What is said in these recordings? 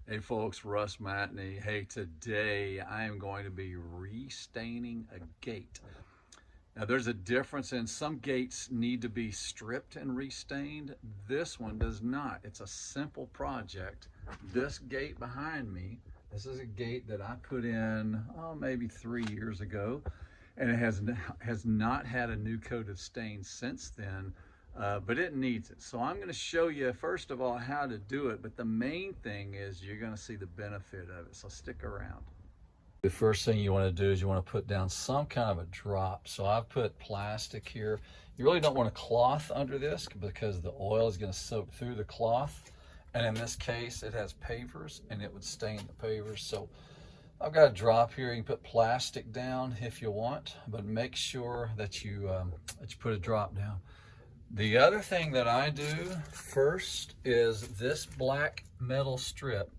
Hey folks, Russ Matney. Hey, today I am going to be restaining a gate. Now there's a difference in some gates need to be stripped and restained. This one does not. It's a simple project. This gate behind me, this is a gate that I put in maybe 3 years ago, and it has not had a new coat of stain since then. But it needs it. So I'm going to show you first of all how to do it, but the main thing is you're going to see the benefit of it. So stick around. The first thing you want to do is you want to put down some kind of a drop. So I've put plastic here. You really don't want a cloth under this because the oil is going to soak through the cloth. And in this case, it has pavers and it would stain the pavers. So I've got a drop here. You can put plastic down if you want, but make sure that you put a drop down. The other thing that I do first is this black metal strip.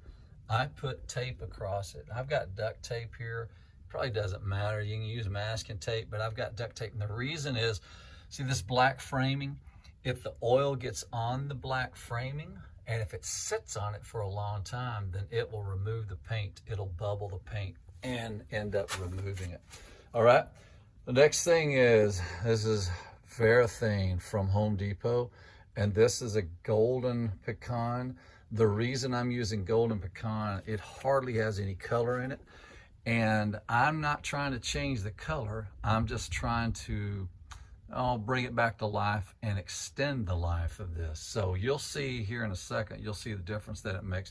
I put tape across it. I've got duct tape here. Probably doesn't matter. You can use masking tape, but I've got duct tape. And the reason is, see this black framing? If the oil gets on the black framing, and if it sits on it for a long time, then it will remove the paint. It'll bubble the paint and end up removing it. All right. The next thing is, this is Varathane from Home Depot, and this is a golden pecan. The reason I'm using golden pecan, it hardly has any color in it, and I'm not trying to change the color. I'm just trying to bring it back to life and extend the life of this. So you'll see here in a second, you'll see the difference that it makes.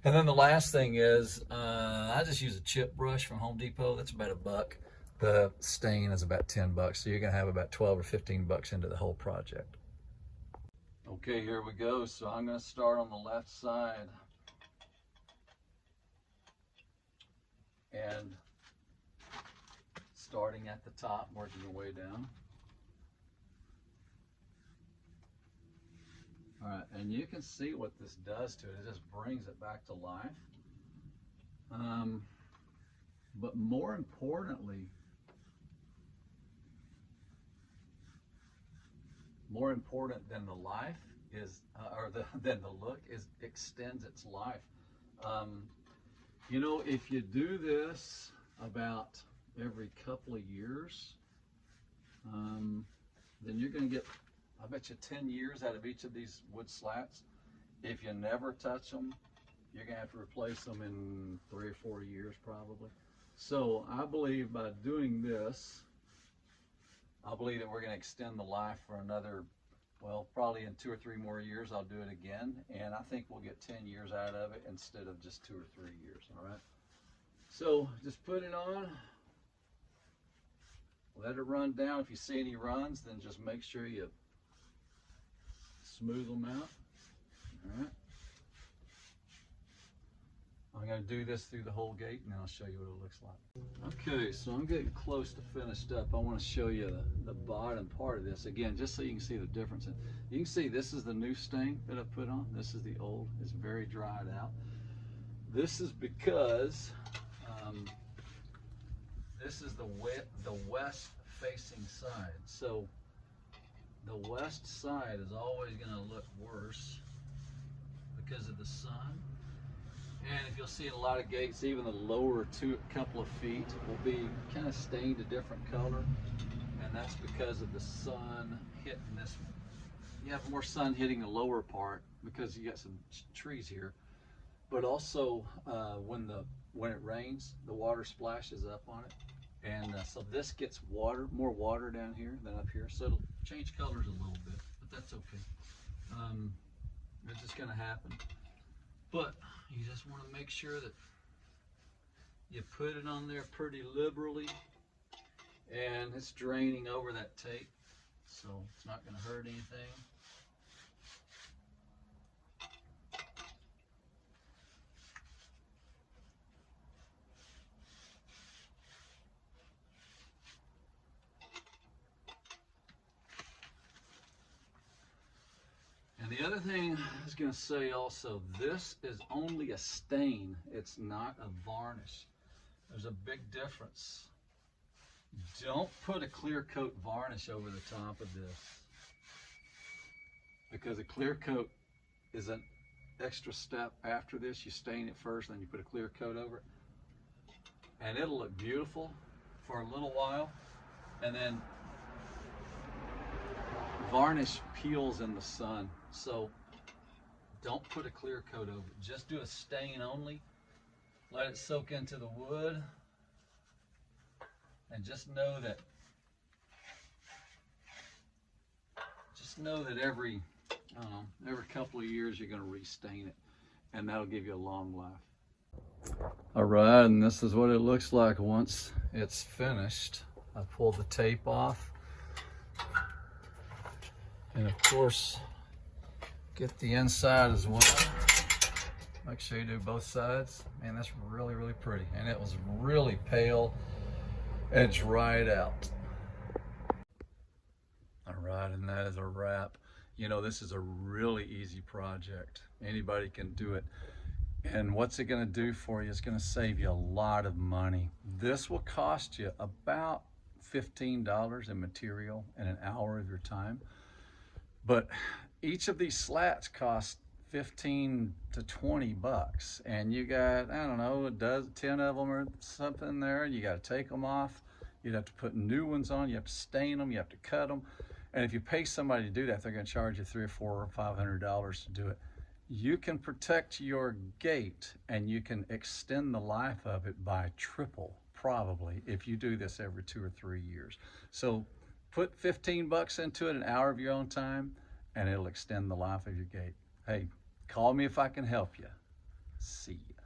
And then the last thing is, I just use a chip brush from Home Depot. That's about $1. The stain is about $10, so you're gonna have about 12 or 15 bucks into the whole project. Okay, here we go. So I'm gonna start on the left side. And starting at the top, working your way down. All right, and you can see what this does to it. It just brings it back to life. But more importantly than the life is, than the look, is extends its life. You know, if you do this about every couple of years, then you're going to get, I bet you, 10 years out of each of these wood slats. If you never touch them, you're going to have to replace them in 3 or 4 years probably. So I believe by doing this, I believe that we're going to extend the life for another, well, probably in 2 or 3 more years, I'll do it again. And I think we'll get 10 years out of it instead of just 2 or 3 years, all right? So just put it on, let it run down. If you see any runs, then just make sure you smooth them out, all right? I'm going to do this through the whole gate, and then I'll show you what it looks like. Okay, so I'm getting close to finished up. I want to show you the bottom part of this again, just so you can see the difference. You can see this is the new stain that I put on. This is the old. It's very dried out. This is because this is the west-facing side. So the west side is always going to look worse because of the sun. And if you'll see in a lot of gates, even the lower couple of feet will be kind of stained a different color. And that's because of the sun hitting this one. You have more sun hitting the lower part because you got some trees here. But also when it rains, the water splashes up on it. And so this gets more water down here than up here. So it'll change colors a little bit, but that's okay. It's just gonna happen. But you just want to make sure that you put it on there pretty liberally, and it's draining over that tape, so it's not going to hurt anything. And the other thing I was going to say also, this is only a stain. It's not a varnish. There's a big difference. Don't put a clear coat varnish over the top of this, because a clear coat extra step after this. You stain it first, then you put a clear coat over it. And it'll look beautiful for a little while. And then varnish peels in the sun. So don't put a clear coat over it. Just do a stain only. Let it soak into the wood. And just know that every, I don't know, every couple of years you're going to restain it, and that'll give you a long life. All right, and this is what it looks like once it's finished. I pulled the tape off, and of course get the inside as well. Make sure you do both sides. Man, that's really, really pretty, and it was really pale and dried out. All right, and that is a wrap. You know, this is a really easy project. Anybody can do it. And what's it gonna do for you? It's gonna save you a lot of money. This will cost you about $15 in material and an hour of your time. But each of these slats cost 15 to 20 bucks. And you got, I don't know, 10 of them or something there. You gotta take them off. You'd have to put new ones on. You have to stain them. You have to cut them. And if you pay somebody to do that, they're going to charge you $300 or $400 or $500 to do it. You can protect your gate and you can extend the life of it by triple, probably, if you do this every 2 or 3 years. So put 15 bucks into it, an hour of your own time, and it'll extend the life of your gate. Hey, call me if I can help you. See you.